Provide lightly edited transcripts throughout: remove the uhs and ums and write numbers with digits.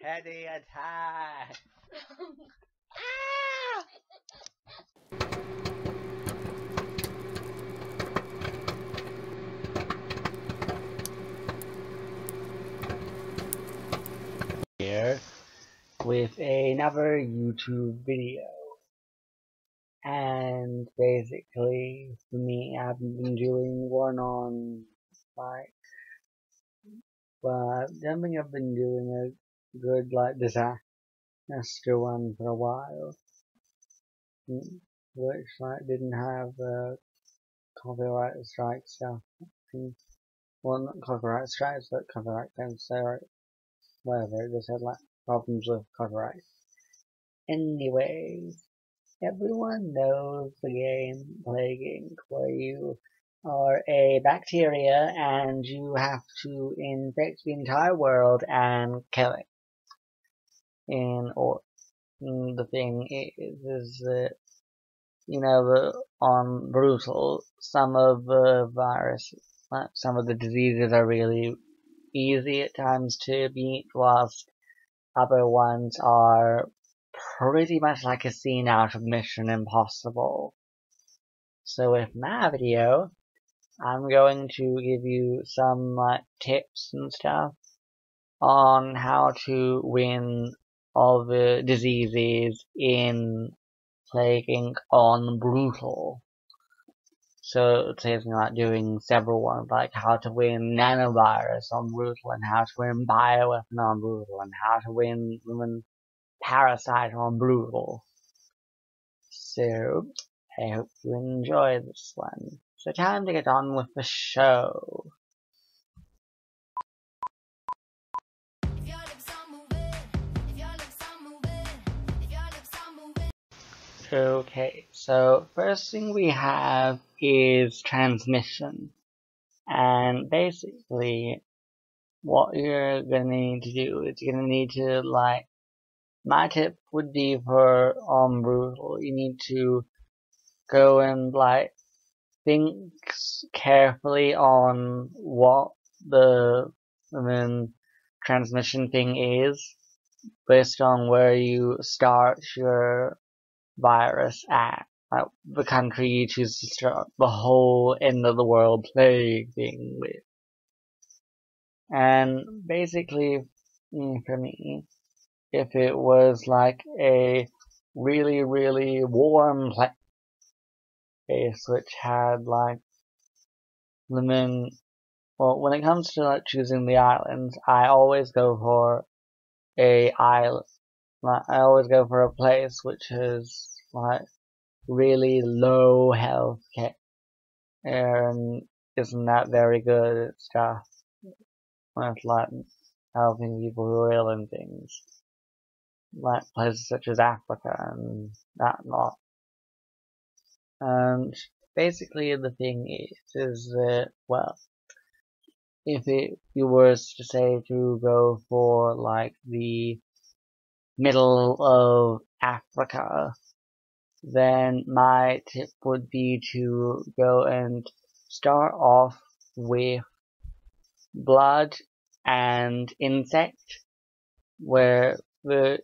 Heady attack! Here with another YouTube video. And basically, for me, I haven't been doing one on, but I don't think I've been doing a good, disaster one for a while. Which, didn't have, copyright strike stuff. Well, not copyright strikes, but copyright claims, so, whatever, it just had, problems with copyright. Anyways, everyone knows the game Plague Inc., where you are a bacteria and you have to infect the entire world and kill it. The thing is that, on Brutal, some of the viruses, some of the diseases are really easy at times to beat, whilst other ones are pretty much like a scene out of Mission Impossible. So with my video, I'm going to give you some tips and stuff on how to win all the diseases in Plague Inc. on Brutal. So it saves me doing several ones, like how to win nanovirus on Brutal, and how to win bioweapon on Brutal, and how to win parasite on Brutal. So I hope you enjoy this one. So time to get on with the show. Okay, so first thing we have is transmission. And basically, what you're gonna need to do is you're gonna need to, my tip would be for Brutal, you need to go and, think carefully on what the transmission thing is, based on where you start your virus at, the country you choose to start the whole end of the world plague thing with. And basically, for me, if it was a really, really warm place which had when it comes to choosing the islands, I always go for a island. I always go for a place which is really low health care and isn't that very good at stuff with helping people who are ill and things, places such as Africa and that lot. And basically the thing is that, if you were to say to go for the middle of Africa, then my tip would be to go and start off with blood and insect, where you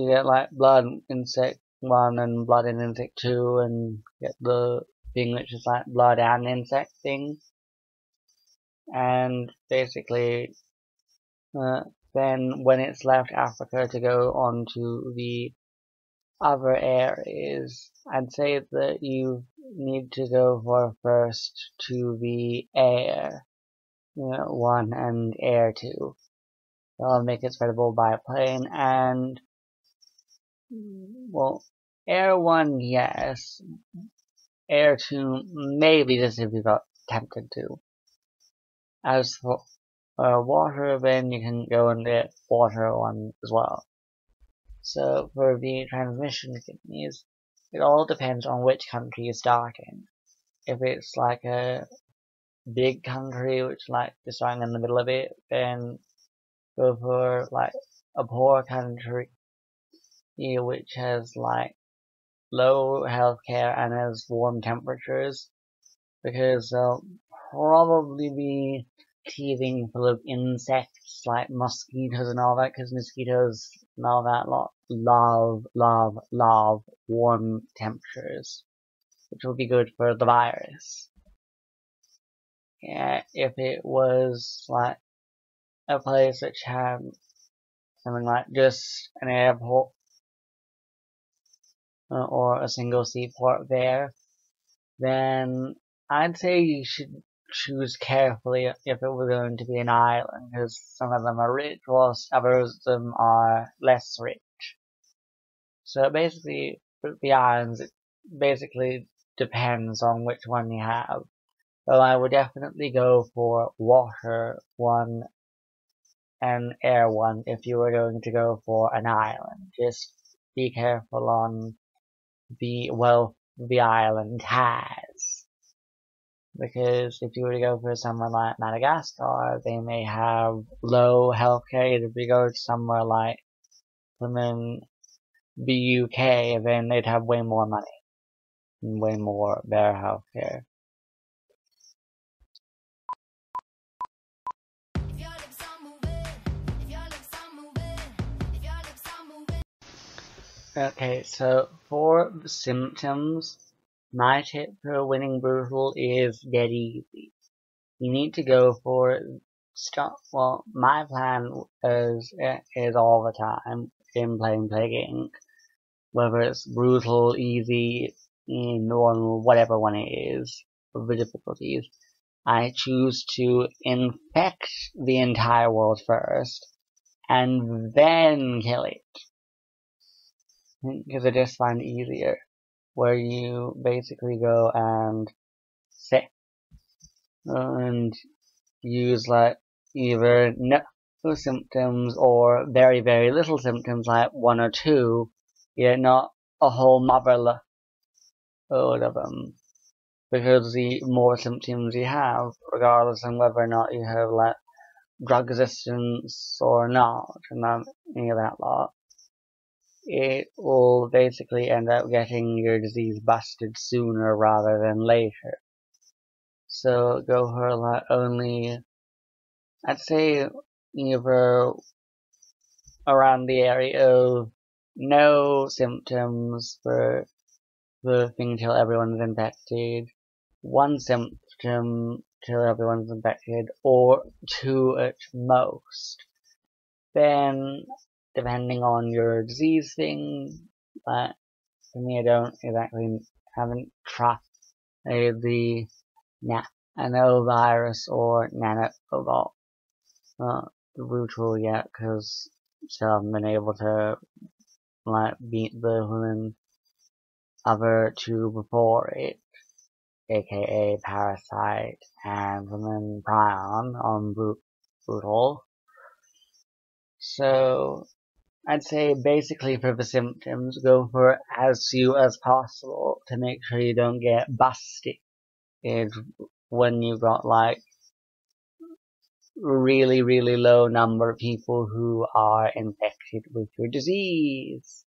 get blood insect 1 and blood and insect 2, and get the thing which is blood and insect thing. And basically, then when it's left Africa to go on to the other areas, I'd say that you need to go for first to the air 1 and air 2. That'll make it spreadable by plane, and air 1, yes. Air 2, maybe, just if you got tempted to. As for water, then you can go and get water 1 as well. So for the transmission thingies, it all depends on which country you start in. If it's a big country which you're starting in the middle of it, then go for a poor country which has low healthcare and has warm temperatures, because they'll probably be teeming full of insects like mosquitoes and all that, because mosquitoes and all that love warm temperatures, which will be good for the virus. Yeah, if it was like a place which had something like just an airport or a single seaport there, then I'd say you should choose carefully if it was going to be an island, because some of them are rich whilst others of them are less rich. So basically, with the islands, it basically depends on which one you have. So I would definitely go for water one and air one if you were going to go for an island. Just be careful on the wealth the island has. Because if you were to go for somewhere like Madagascar, they may have low healthcare. If you go to somewhere like the UK, then they'd have way more money and way more better healthcare. Okay, so for the symptoms, my tip for winning Brutal is dead easy. You need to go for well, my plan is all the time in playing Plague Inc. Whether it's Brutal, easy, normal, whatever one it is, of the difficulties, I choose to infect the entire world first, and then kill it. Because I just find it easier, where you basically go and sit and use like either no symptoms or very, very little symptoms, like one or two, yet not a whole motherload of them. Because the more symptoms you have, regardless of whether or not you have like drug resistance or not, and not any of that lot, it will basically end up getting your disease busted sooner rather than later. So go for like only, I'd say, either around the area of no symptoms for the thing till everyone's infected, one symptom till everyone's infected, or two at most. Then, depending on your disease thing, but for me, I don't exactly haven't tried the nanovirus or nanobot Brutal yet, because still haven't been able to like beat the other two before it, aka Parasite and Prion on Brutal. So I'd say basically for the symptoms, go for as few as possible to make sure you don't get busted when you've got like really, really low number of people who are infected with your disease.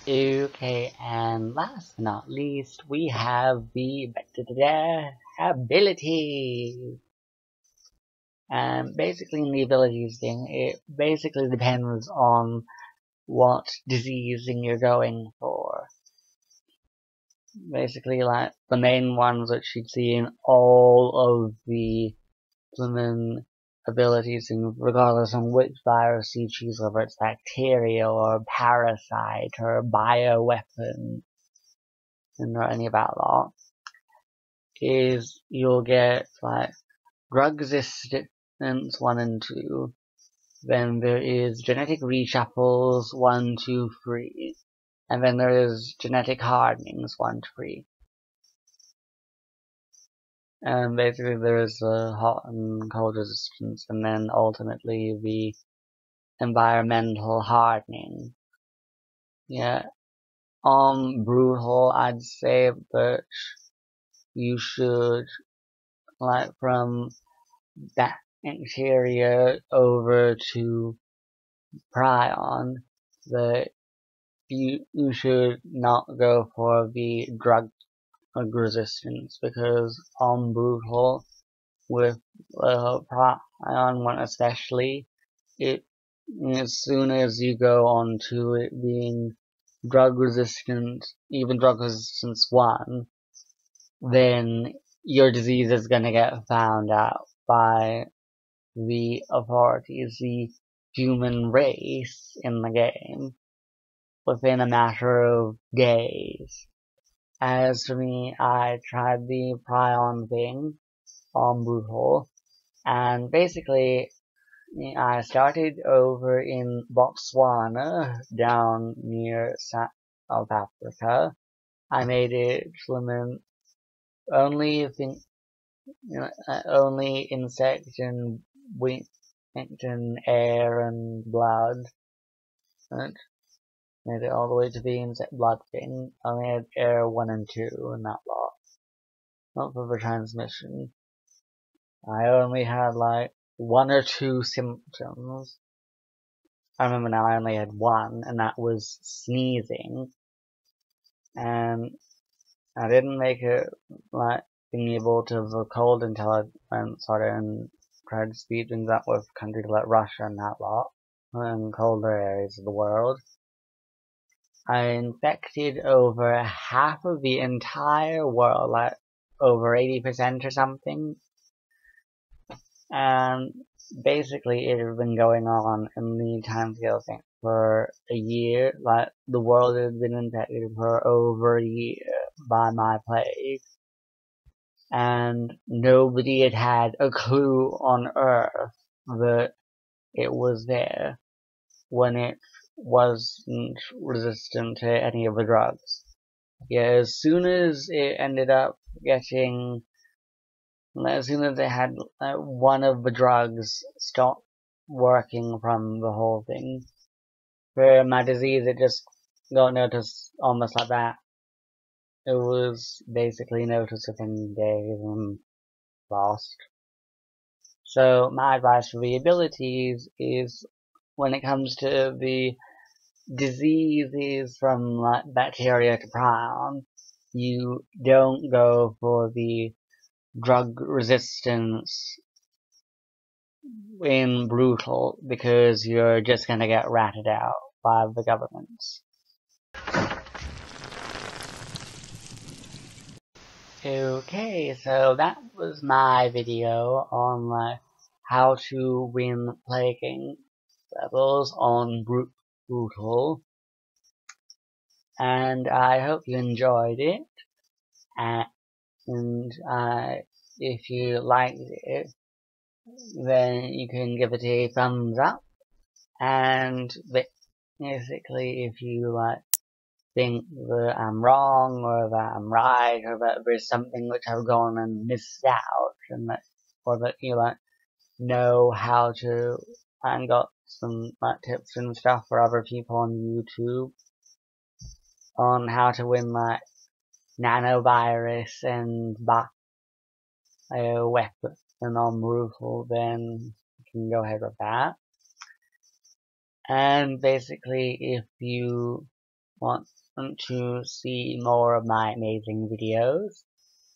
Okay, and last but not least, we have the abilities. And basically in the abilities thing, it basically depends on what diseasing you're going for. Basically, like, the main ones that you'd see in all of the abilities, and regardless on which virus you choose, whether it's bacteria or parasite or bioweapon, or any of that lot, is you'll get, like, drug resistance 1 and 2, then there is genetic reshuffles 1, 2, 3, and then there is genetic hardenings 1 to 3. And basically there is the hot and cold resistance, and then ultimately the environmental hardening. Yeah, Brutal, I'd say that you should, like, from bacteria over to prion, that you should not go for the drug resistance, because on Brutal, with Prion one especially, as soon as you go on to it being drug resistant, even drug resistance 1, then your disease is gonna get found out by the authorities, the human race in the game, within a matter of days. As for me, I tried the Prion thing on Brutal, and basically I started over in Botswana, down near South Africa. I made it swimming only only insect and air and blood. And made it all the way to the insect blood thing. I only had air 1 and 2 in that lot. Not for the transmission. I only had like 1 or 2 symptoms. I remember now I only had 1, and that was sneezing. And I didn't make it like being able to have a cold until I went started and tried to speed things up with countries like Russia and that lot, and colder areas of the world. I infected over half of the entire world, like over 80% or something. And basically it had been going on in the timescale thing for a year. Like, the world had been infected for over a year by my plague. And nobody had had a clue on Earth that it was there when it wasn't resistant to any of the drugs. Yeah, as soon as it ended up getting, as soon as they had one of the drugs stop working from the whole thing, for my disease, it just got noticed almost like that. It was basically noticed within days and lost. So my advice for the abilities is, when it comes to the diseases from like bacteria to prion, you don't go for the drug resistance in Brutal, because you're just gonna get ratted out by the governments. Okay, so that was my video on like how to win plaguing levels on Brutal, and I hope you enjoyed it, and if you liked it, then you can give it a thumbs up, and basically if you like think that I'm wrong, or that I'm right, or that there's something which I've gone and missed out, and or that you like know how to, and got some like tips and stuff for other people on YouTube on how to win like nanovirus and weapon on Brutal, then you can go ahead with that. And basically, if you want to see more of my amazing videos,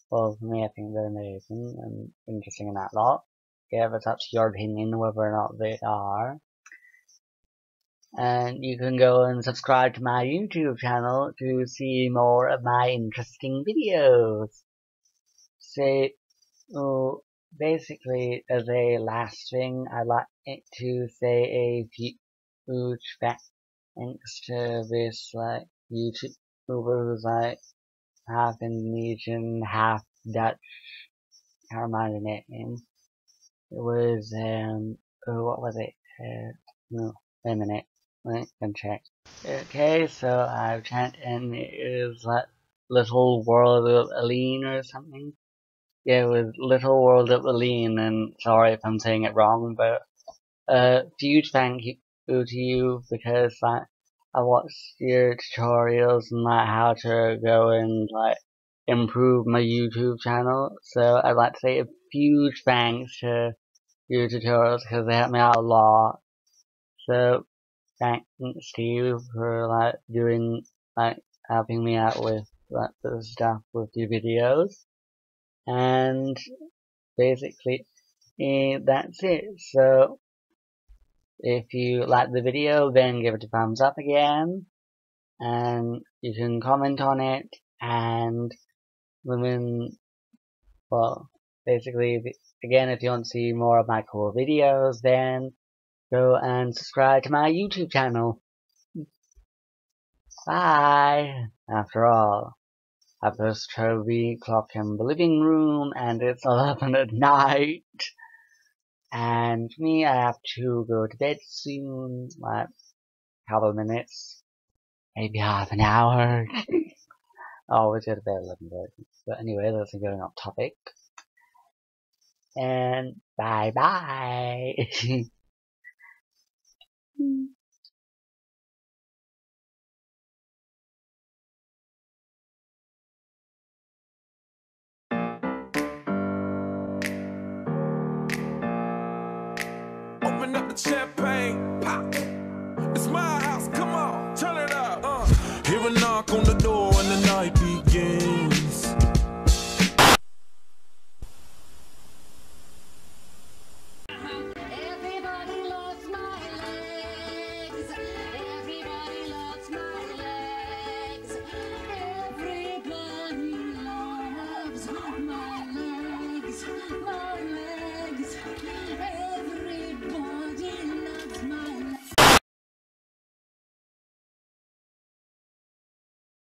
well, for me I think they're amazing and interesting in that lot. Yeah, that's up to your opinion whether or not they are. And you can go and subscribe to my YouTube channel to see more of my interesting videos. So, basically, as a last thing, I'd like to say a huge thanks to this like YouTuber who's like half Indonesian, half Dutch. Can't remember the name. It was what was it? No, wait a minute. Let me check. Okay, so I've checked, and it is like LittleWorldOfEline or something. Yeah, it was LittleWorldOfEline, and sorry if I'm saying it wrong, but huge thank you to you, because like I watched your tutorials and like how to go and like improve my YouTube channel. So I'd like to say a huge thanks to your tutorials, because they helped me out a lot. So thanks to you for like doing like helping me out with like the stuff with your videos. And basically that's it. So if you like the video, then give it a thumbs up again, and you can comment on it, and well, basically, again, if you want to see more of my cool videos, then go and subscribe to my YouTube channel. Bye! After all, I've just heard the clock in the living room, and it's 11 at night. And me, I have to go to bed soon, like a couple of minutes, maybe half an hour. I always go to bed at 11:30. But anyway, that's going off topic. And bye bye. Open up the champagne, pop. It's my house, come on.